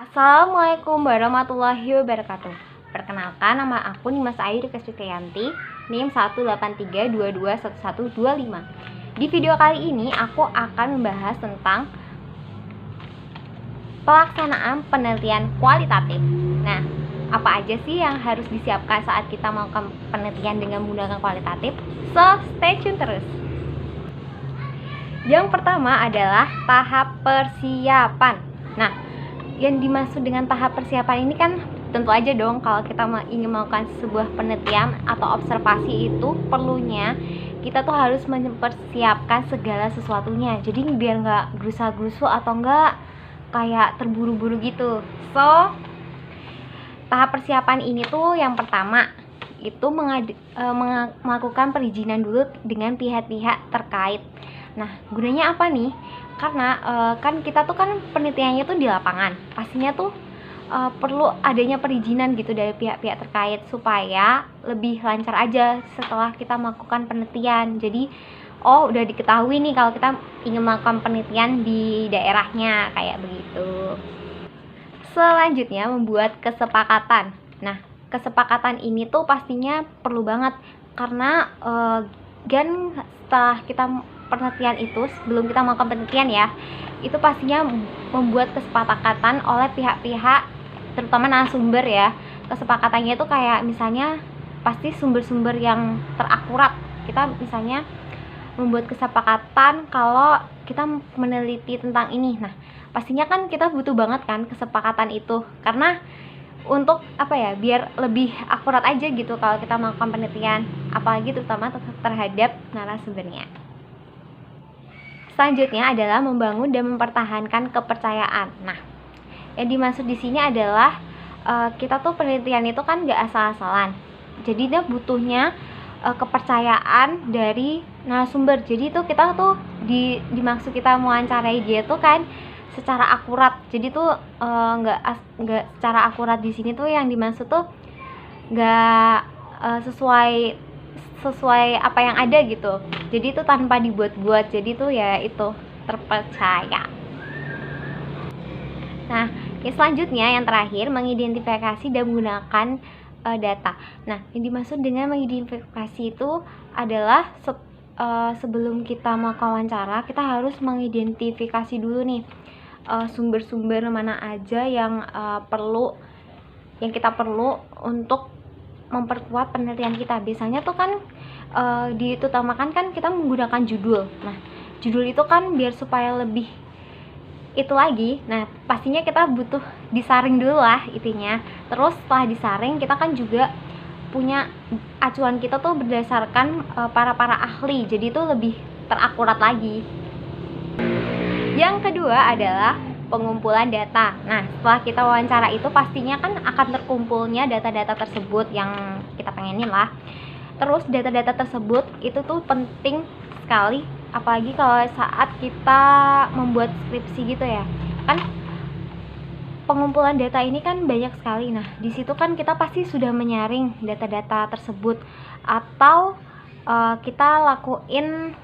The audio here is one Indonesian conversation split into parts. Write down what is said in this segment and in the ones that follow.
Assalamualaikum warahmatullahi wabarakatuh. Perkenalkan, nama aku Nimas Ayu Kristianti, NIM 183221125. Di video kali ini aku akan membahas tentang pelaksanaan penelitian kualitatif. Nah, apa aja sih yang harus disiapkan saat kita melakukan penelitian dengan menggunakan kualitatif? So, stay tune terus. Yang pertama adalah tahap persiapan. Nah, yang dimaksud dengan tahap persiapan ini kan tentu aja dong, kalau kita ingin melakukan sebuah penelitian atau observasi itu perlunya kita tuh harus mempersiapkan segala sesuatunya. Jadi biar nggak gerusa-gerusu atau nggak kayak terburu-buru gitu. So, tahap persiapan ini tuh yang pertama itu melakukan perizinan dulu dengan pihak-pihak terkait. Nah, gunanya apa nih? Karena kan kita tuh kan penelitiannya tuh di lapangan, pastinya tuh perlu adanya perizinan gitu dari pihak-pihak terkait supaya lebih lancar aja setelah kita melakukan penelitian. Jadi udah diketahui nih kalau kita ingin melakukan penelitian di daerahnya kayak begitu. Selanjutnya membuat kesepakatan. Nah, kesepakatan ini tuh pastinya perlu banget karena kan setelah kita penelitian itu, sebelum kita melakukan penelitian ya, itu pastinya membuat kesepakatan oleh pihak-pihak terutama narasumber ya. Kesepakatannya itu kayak misalnya pasti sumber-sumber yang terakurat. Kita misalnya membuat kesepakatan kalau kita meneliti tentang ini. Nah, pastinya kan kita butuh banget kan kesepakatan itu, karena untuk apa ya, biar lebih akurat aja gitu kalau kita melakukan penelitian, apalagi terutama terhadap narasumbernya. Selanjutnya adalah membangun dan mempertahankan kepercayaan. Nah, yang dimaksud di sini adalah kita tuh penelitian itu kan nggak asal-asalan. Jadi dia butuhnya kepercayaan dari narasumber. Jadi tuh kita tuh dimaksud kita mewawancarai dia tuh kan secara akurat. Jadi tuh nggak secara akurat di sini tuh yang dimaksud tuh nggak sesuai apa yang ada gitu. Jadi itu tanpa dibuat-buat. Jadi tuh ya itu terpercaya. Nah, yang selanjutnya yang terakhir mengidentifikasi dan menggunakan data. Nah, yang dimaksud dengan mengidentifikasi itu adalah sebelum kita melakukan wawancara, kita harus mengidentifikasi dulu nih sumber-sumber mana aja yang kita perlu untuk memperkuat penelitian kita. Biasanya tuh kan diutamakan kan kita menggunakan judul. Nah, judul itu kan biar supaya lebih itu lagi. Nah, pastinya kita butuh disaring dulu lah intinya. Terus setelah disaring, kita kan juga punya acuan kita tuh berdasarkan para ahli. Jadi itu lebih terakurat lagi. Yang kedua adalah pengumpulan data. Nah, setelah kita wawancara itu pastinya kan akan terkumpulnya data-data tersebut yang kita pengenin lah. Terus data-data tersebut itu tuh penting sekali, apalagi kalau saat kita membuat skripsi gitu ya. Kan pengumpulan data ini kan banyak sekali. Nah, di situ kan kita pasti sudah menyaring data-data tersebut, atau kita lakuin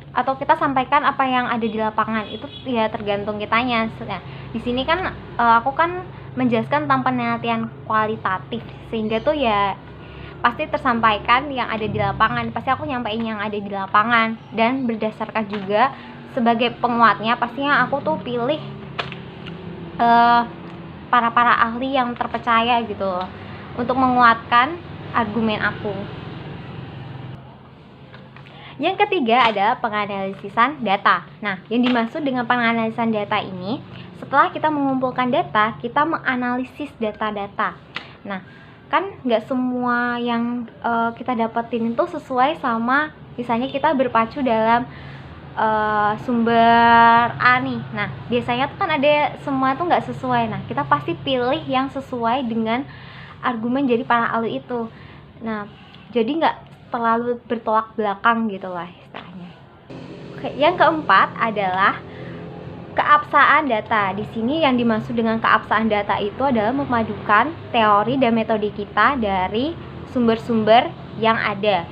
atau kita sampaikan apa yang ada di lapangan. Itu ya tergantung kitanya. Nah, di sini kan aku kan menjelaskan tentang penelitian kualitatif, sehingga tuh ya pasti tersampaikan yang ada di lapangan. Pasti aku nyampein yang ada di lapangan, dan berdasarkan juga sebagai penguatnya pastinya aku tuh pilih para ahli yang terpercaya gitu untuk menguatkan argumen aku. Yang ketiga adalah penganalisan data. Nah, yang dimaksud dengan penganalisan data ini, setelah kita mengumpulkan data, kita menganalisis data-data. Nah, kan nggak semua yang kita dapetin itu sesuai sama, misalnya kita berpacu dalam sumber A nih. Nah, biasanya tuh kan ada semua tuh nggak sesuai. Nah, kita pasti pilih yang sesuai dengan argumen jadi para ahli itu. Nah, jadi nggak terlalu bertolak belakang gitu lah istilahnya. Oke, yang keempat adalah keabsahan data. Di sini yang dimaksud dengan keabsahan data itu adalah memadukan teori dan metode kita dari sumber-sumber yang ada.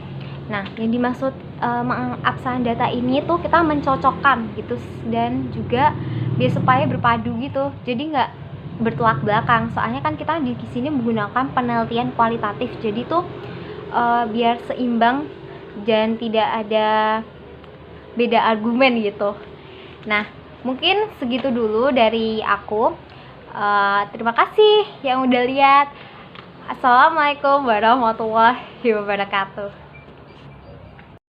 Nah, yang dimaksud mengabsahan data ini tuh kita mencocokkan gitu, dan juga biar supaya berpadu gitu. Jadi nggak bertolak belakang. Soalnya kan kita di sini menggunakan penelitian kualitatif, jadi tuh biar seimbang dan tidak ada beda argumen gitu. Nah, mungkin segitu dulu dari aku. Terima kasih yang udah lihat. Assalamualaikum warahmatullahi wabarakatuh.